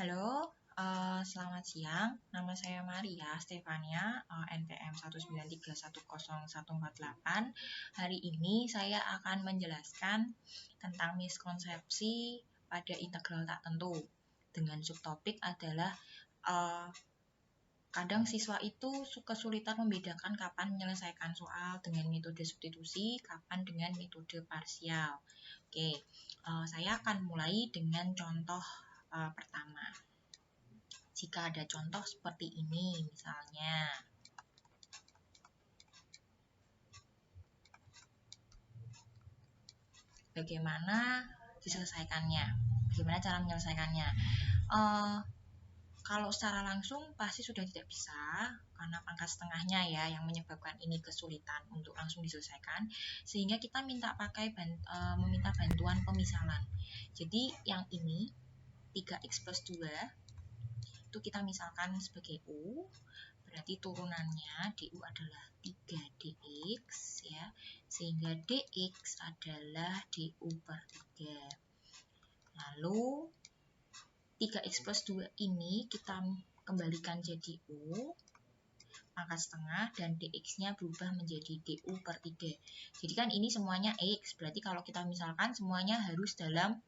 Halo, selamat siang. Nama saya Maria Stefania, NPM 193101148. Hari ini saya akan menjelaskan tentang miskonsepsi pada integral tak tentu. Dengan subtopik adalah kadang siswa itu kesulitan membedakan kapan menyelesaikan soal dengan metode substitusi, kapan dengan metode parsial. Oke, saya akan mulai dengan contoh pertama. Jika ada contoh seperti ini, misalnya, bagaimana diselesaikannya? Bagaimana cara menyelesaikannya? Kalau secara langsung pasti sudah tidak bisa, karena pangkat setengahnya ya yang menyebabkan ini kesulitan untuk langsung diselesaikan, sehingga kita meminta bantuan pemisalan. Jadi yang ini 3x plus 2 itu kita misalkan sebagai U, berarti turunannya DU adalah 3dx ya, sehingga dx adalah DU per 3. Lalu 3x plus 2 ini kita kembalikan jadi U pangkat setengah dan dx-nya berubah menjadi du per 3. Jadi kan ini semuanya x, berarti kalau kita misalkan semuanya harus dalam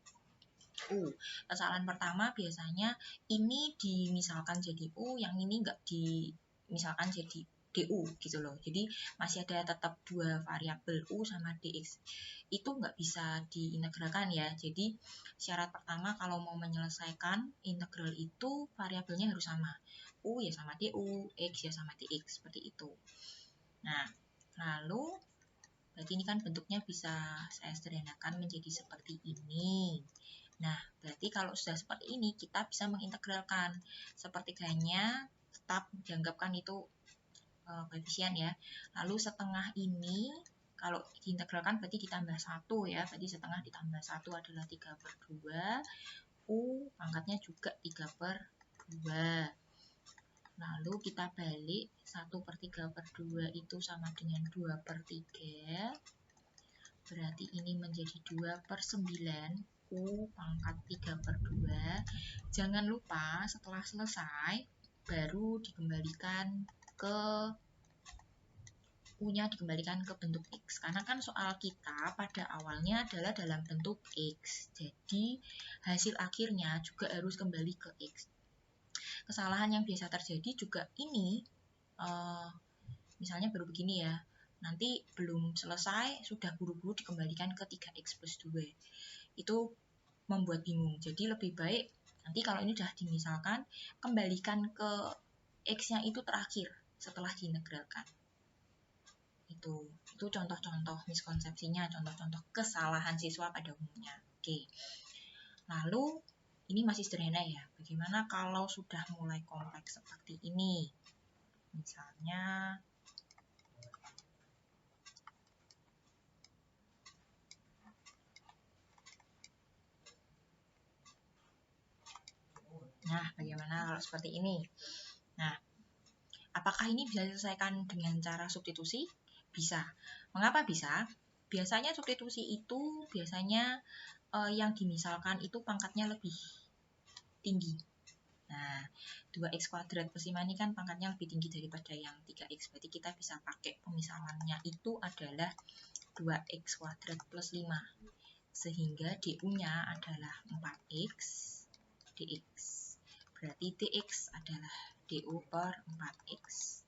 U. Kesalahan pertama biasanya ini dimisalkan jadi U, yang ini enggak dimisalkan jadi DU gitu loh. Jadi masih ada tetap dua variabel U sama DX. Itu enggak bisa diintegralkan ya. Jadi syarat pertama kalau mau menyelesaikan integral itu variabelnya harus sama. U ya sama DU, X ya sama DX, seperti itu. Nah, lalu berarti ini kan bentuknya bisa saya sederhanakan menjadi seperti ini. Nah, berarti kalau sudah seperti ini, kita bisa mengintegralkan. Sepertiganya tetap dianggapkan itu koefisien ya. Lalu setengah ini, kalau diintegralkan berarti ditambah 1 ya. Berarti setengah ditambah 1 adalah 3 per 2. U pangkatnya juga 3 per 2. Lalu kita balik 1 per 3 per 2 itu sama dengan 2 per 3. Berarti ini menjadi 2 per 9. U pangkat 3 per 2. Jangan lupa setelah selesai baru dikembalikan ke U-nya dikembalikan ke bentuk X. Karena kan soal kita pada awalnya adalah dalam bentuk X. Jadi hasil akhirnya juga harus kembali ke X. Kesalahan yang biasa terjadi juga ini, misalnya baru begini ya. Nanti belum selesai sudah buru-buru dikembalikan ke 3x plus 2. Itu membuat bingung. Jadi lebih baik nanti kalau ini sudah dimisalkan, kembalikan ke X-nya itu terakhir setelah diintegralkan. Itu contoh-contoh miskonsepsinya, contoh-contoh kesalahan siswa pada umumnya. Oke. Lalu ini masih sederhana ya. Bagaimana kalau sudah mulai kompleks seperti ini? Misalnya nah, bagaimana kalau seperti ini? Nah, apakah ini bisa diselesaikan dengan cara substitusi? Bisa. Mengapa bisa? Biasanya substitusi itu yang dimisalkan itu pangkatnya lebih tinggi. Nah, 2x kuadrat plus 5 ini kan pangkatnya lebih tinggi daripada yang 3x. Berarti kita bisa pakai pemisalannya itu adalah 2x kuadrat plus 5. Sehingga du-nya adalah 4x dx. Berarti dx adalah du per 4x.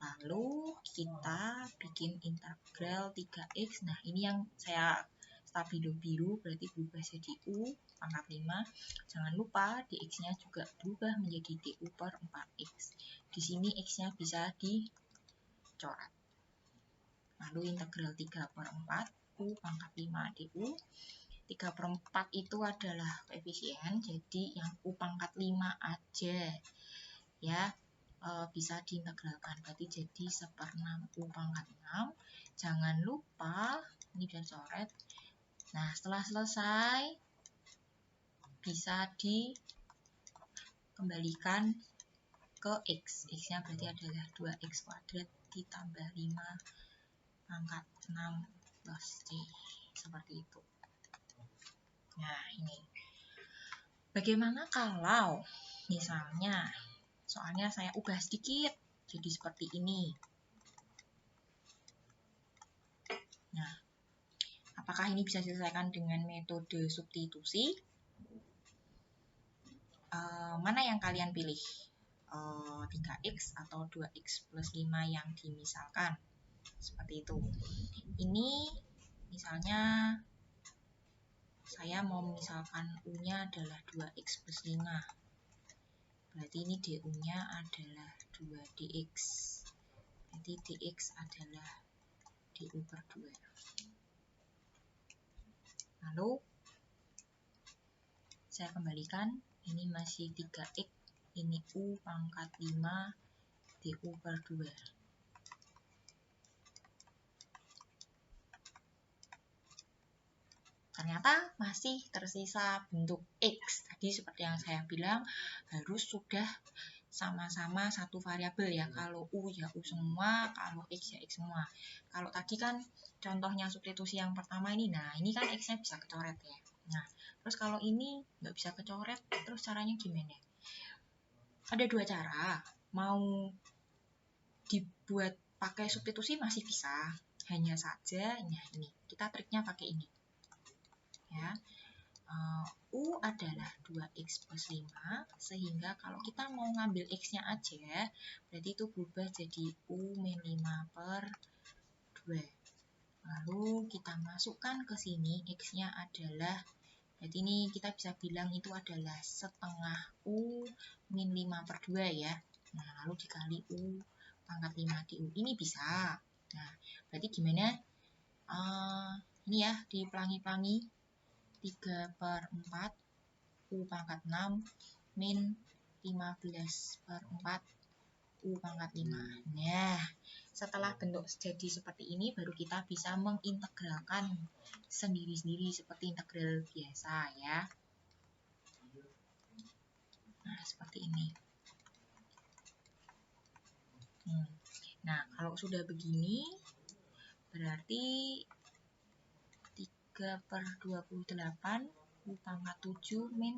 Lalu kita bikin integral 3x. Nah, ini yang saya stabilo biru berarti berubah jadi U pangkat 5. Jangan lupa dx-nya juga berubah menjadi du per 4x. Di sini x-nya bisa dicoret. Lalu integral 3 per 4 U pangkat 5 du. 3 per 4 itu adalah koefisien, jadi yang U pangkat 5 aja ya bisa diintegralkan, berarti jadi 1/6 U pangkat 6. Jangan lupa ini biar coret. Nah, setelah selesai bisa dikembalikan ke X. X-nya berarti adalah 2x kuadrat ditambah 5 pangkat 6 plus C. Seperti itu. Nah, ini. Bagaimana kalau misalnya soalnya saya ubah sedikit jadi seperti ini. Nah, apakah ini bisa diselesaikan dengan metode substitusi? Mana yang kalian pilih? 3x atau 2x plus 5 yang dimisalkan? Seperti itu. Ini misalnya saya mau misalkan U-nya adalah 2x plus 5. Berarti ini DU-nya adalah 2dx. Berarti dx adalah du per 2. Lalu saya kembalikan, ini masih 3x, ini U pangkat 5 du per 2. Ternyata masih tersisa bentuk X. Tadi seperti yang saya bilang, harus sudah sama-sama satu variabel ya. Kalau U ya U semua, kalau X ya X semua. Kalau tadi kan contohnya substitusi yang pertama ini, nah ini kan X-nya bisa kecoret ya. Nah, terus kalau ini nggak bisa kecoret, terus caranya gimana? Ada dua cara. Mau dibuat pakai substitusi masih bisa. Hanya saja, nah ini, kita triknya pakai ini. Ya, U adalah 2x plus 5, sehingga kalau kita mau ngambil X-nya aja, berarti itu berubah jadi U min 5 per 2. Lalu kita masukkan ke sini, X-nya adalah, berarti ini kita bisa bilang itu adalah setengah U min 5 per 2 ya. Nah, lalu dikali U pangkat 5 du. Ini bisa. Nah, berarti gimana? Ini ya, dipelangi-pelangi. 3 per 4 U pangkat 6 min 15 per 4 U pangkat 5. Nah, setelah bentuk jadi seperti ini, baru kita bisa mengintegralkan sendiri-sendiri seperti integral biasa ya. Nah, seperti ini. Nah, kalau sudah begini, berarti 3 per 28 U pangkat 7 min,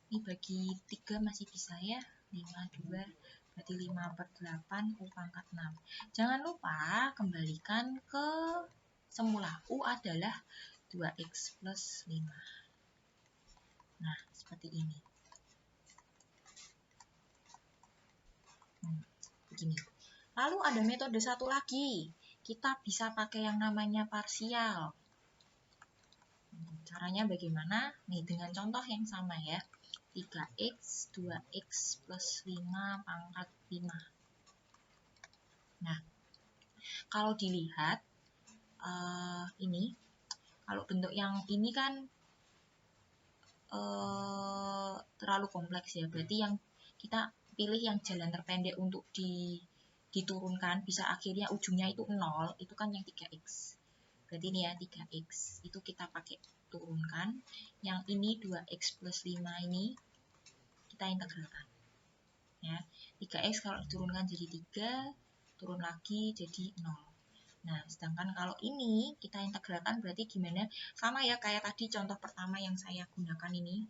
ini bagi 3 masih bisa ya, 52, berarti 5 per 8 U pangkat 6. Jangan lupa kembalikan ke semula, U adalah 2x plus 5. Nah, seperti ini. Begini. Lalu ada metode satu lagi, kita bisa pakai yang namanya parsial. Caranya bagaimana? Nih, dengan contoh yang sama ya. 3x, 2x plus 5 pangkat 5. Nah, kalau dilihat, ini, kalau bentuk yang ini kan terlalu kompleks ya. Berarti yang kita pilih yang jalan terpendek untuk diturunkan, bisa akhirnya ujungnya itu 0, itu kan yang 3x. Berarti ini ya 3x, itu kita pakai turunkan. Yang ini 2x plus 5 ini kita integralkan. Ya, 3x kalau diturunkan jadi 3, turun lagi jadi 0. Nah, sedangkan kalau ini kita integralkan berarti gimana? Sama ya kayak tadi contoh pertama yang saya gunakan ini.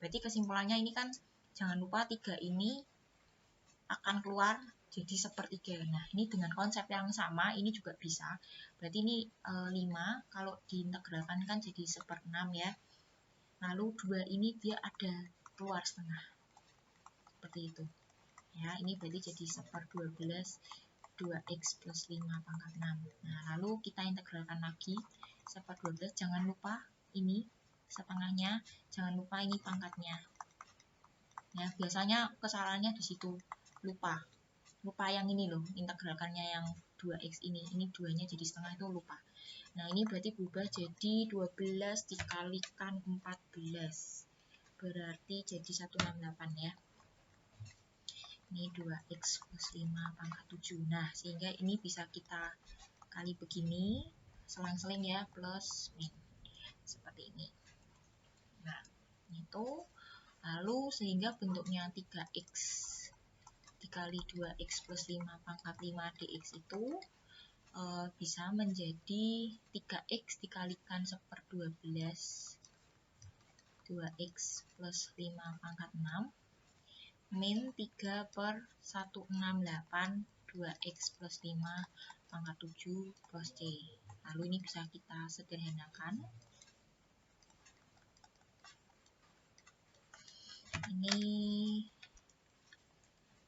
Berarti kesimpulannya ini kan jangan lupa 3 ini akan keluar jadi sepertiga. Nah, ini dengan konsep yang sama, ini juga bisa. Berarti ini 5, kalau diintegralkan kan jadi 1/6 ya. Lalu 2 ini dia ada keluar setengah. Seperti itu. Ya, ini berarti jadi 1/12 2x plus 5 pangkat 6. Nah, lalu kita integralkan lagi 1/12. Jangan lupa ini setengahnya, jangan lupa ini pangkatnya. Ya, biasanya kesalahannya di situ. Lupa yang ini loh, integralkannya yang 2x ini 2-nya jadi setengah itu lupa. Nah, ini berarti berubah jadi 12 dikalikan 14, berarti jadi 168 ya. Ini 2x plus 5 pangkat 7. Nah, sehingga ini bisa kita kali begini, selang-seling ya, plus min, seperti ini. Nah, itu lalu sehingga bentuknya 3x dikali 2x plus 5 pangkat 5 dx itu bisa menjadi 3x dikalikan 1/12 2x plus 5 pangkat 6 min 3 per 168 2x plus 5 pangkat 7 plus C. Lalu ini bisa kita sederhanakan. Ini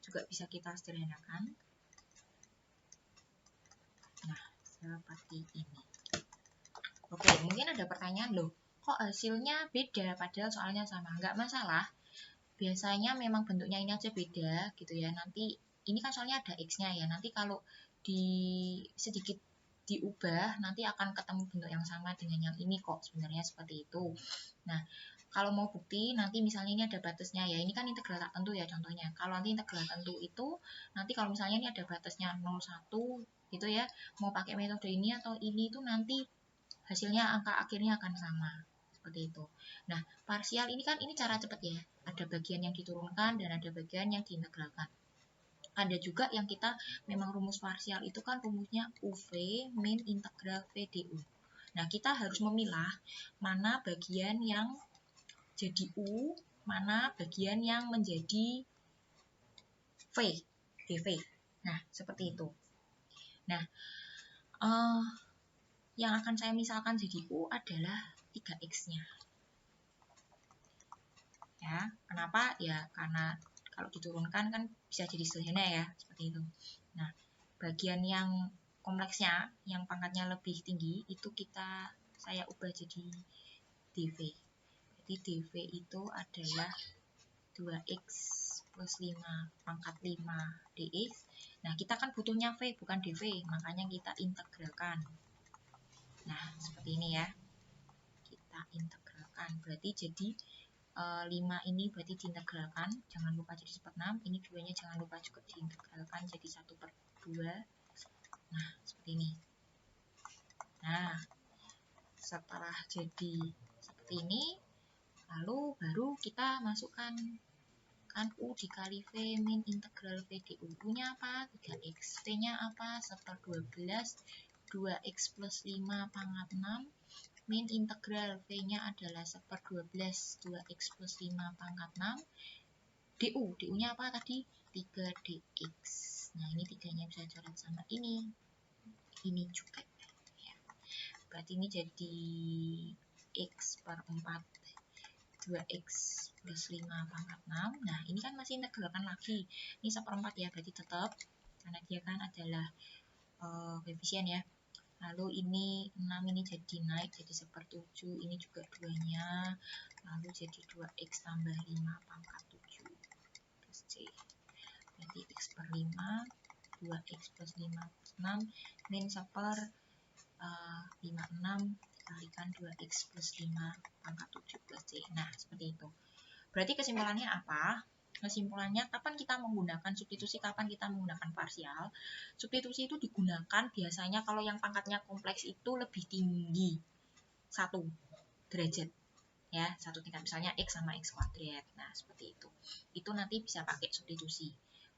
juga bisa kita sederhanakan. Nah, seperti ini. Oke, mungkin ada pertanyaan loh, kok hasilnya beda padahal soalnya sama? Nggak masalah. Biasanya memang bentuknya ini aja beda gitu ya. Nanti ini kan soalnya ada x-nya ya. Nanti kalau sedikit diubah nanti akan ketemu bentuk yang sama dengan yang ini kok, sebenarnya seperti itu. Nah, kalau mau bukti nanti misalnya ini ada batasnya ya. Ini kan integral tak tentu ya contohnya. Kalau nanti integral tentu itu nanti kalau misalnya ini ada batasnya 0,1 gitu ya. Mau pakai metode ini atau ini itu nanti hasilnya angka akhirnya akan sama. Seperti itu. Nah, parsial ini kan ini cara cepat ya. Ada bagian yang diturunkan dan ada bagian yang diintegralkan. Ada juga yang kita memang rumus parsial itu kan rumusnya UV min integral V du. Nah, kita harus memilah mana bagian yang jadi U, mana bagian yang menjadi V, dV. Nah, seperti itu. Nah, yang akan saya misalkan jadi U adalah 3x-nya. Ya, kenapa? Ya, karena kalau diturunkan kan bisa jadi sederhana ya, seperti itu. Nah, bagian yang kompleksnya, yang pangkatnya lebih tinggi, itu saya ubah jadi dV. Jadi dV itu adalah 2x plus 5 pangkat 5 dx. Nah, kita kan butuhnya V, bukan dV, makanya kita integralkan. Nah, seperti ini ya. Kita integralkan, berarti jadi 5 ini berarti diintegralkan, jangan lupa jadi 1/6, ini 2-nya jangan lupa juga diintegralkan jadi 1/2. Nah, seperti ini. Nah, setelah jadi seperti ini, lalu baru kita masukkan kan U dikali V min integral V du. U-nya apa? 3x. V-nya apa? 1/12 2x plus 5 pangkat 6 min integral V-nya adalah 1/12 2x plus 5 pangkat 6 du. Du-nya apa tadi? 3dx. Nah, ini 3-nya bisa coret sama ini juga ya. Berarti ini jadi x per 4 2x plus 5 pangkat 6. Nah, ini kan masih integralkan lagi. Ini 1/4 ya, berarti tetap karena dia kan adalah koefisien ya. Lalu ini 6 ini jadi naik jadi 1/7, ini juga 2-nya, lalu jadi 2x tambah 5 pangkat 7 plus C. Berarti x per 5, 2x plus 5 plus 6, min 1/56 dikalikan 2x plus 5 pangkat 7 plus C. Nah, seperti itu. Berarti kesimpulannya apa? Kesimpulannya, kapan kita menggunakan substitusi, kapan kita menggunakan parsial. Substitusi itu digunakan biasanya kalau yang pangkatnya kompleks itu lebih tinggi 1 derajat ya, 1 tingkat, misalnya x sama x kuadrat. Nah, seperti itu. Itu nanti bisa pakai substitusi.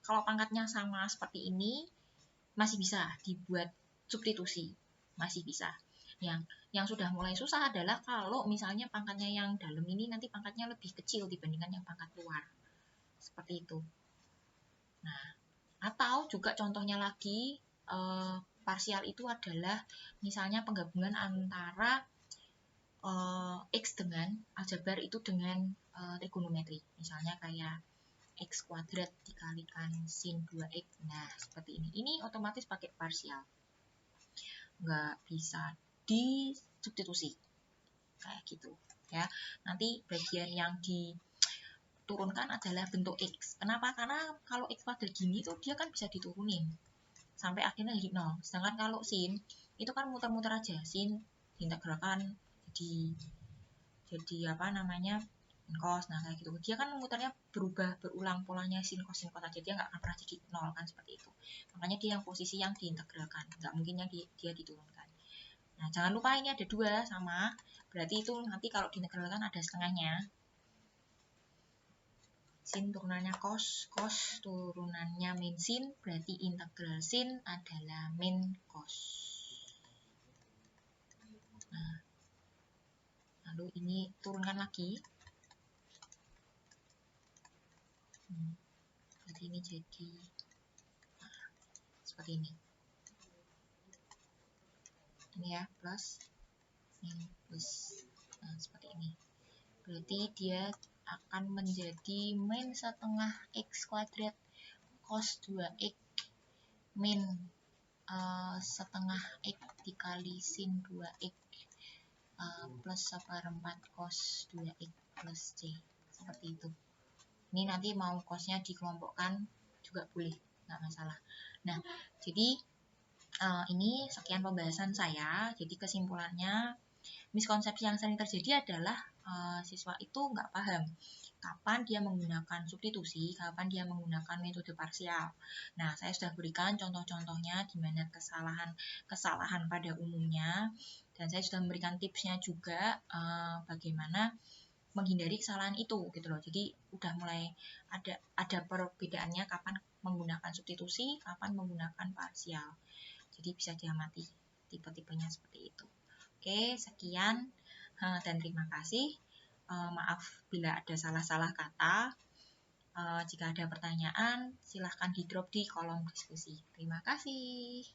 Kalau pangkatnya sama seperti ini masih bisa dibuat substitusi, masih bisa. Yang sudah mulai susah adalah kalau misalnya pangkatnya yang dalam ini nanti pangkatnya lebih kecil dibandingkan yang pangkat luar. Seperti itu. Nah, atau juga contohnya lagi, parsial itu adalah misalnya penggabungan antara x dengan aljabar itu dengan trigonometri. Misalnya kayak x kuadrat dikalikan sin 2x. Nah, seperti ini. Ini otomatis pakai parsial. Nggak bisa disubstitusi. Kayak gitu. Ya, nanti bagian yang diturunkan adalah bentuk x. Kenapa? Karena kalau x kuadrat gini tuh dia kan bisa diturunin sampai akhirnya jadi 0. Sedangkan kalau sin itu kan muter-muter aja. Sin diintegralkan jadi apa namanya? Cos. Nah, kayak gitu. Dia kan muternya berubah berulang polanya sin cos aja. Dia nggak akan pernah jadi 0 kan, seperti itu. Makanya dia yang posisi yang diintegralkan. Nggak mungkin yang dia diturunkan. Nah, jangan lupa ini ada 2 sama. Berarti itu nanti kalau diintegralkan ada setengahnya. Sin turunannya cos, cos turunannya min sin, berarti integral sin adalah min cos. Nah, lalu ini turunkan lagi. Berarti ini jadi seperti ini. Ini ya, plus minus. Nah, seperti ini. Berarti dia akan menjadi min setengah x kuadrat cos 2x min setengah x dikali sin 2x plus 1/4 cos 2x plus c. Seperti itu. Ini nanti mau cosnya dikelompokkan juga boleh, nggak masalah. Nah, jadi ini sekian pembahasan saya. Jadi kesimpulannya, miskonsepsi yang sering terjadi adalah siswa itu nggak paham kapan dia menggunakan substitusi, kapan dia menggunakan metode parsial. Nah, saya sudah berikan contoh-contohnya di mana kesalahan pada umumnya, dan saya sudah memberikan tipsnya juga bagaimana menghindari kesalahan itu gitu loh. Jadi udah mulai ada perbedaannya kapan menggunakan substitusi, kapan menggunakan parsial. Jadi bisa diamati tipe-tipenya seperti itu. Oke, sekian dan terima kasih. Maaf bila ada salah-salah kata. Jika ada pertanyaan, silahkan di drop di kolom diskusi. Terima kasih.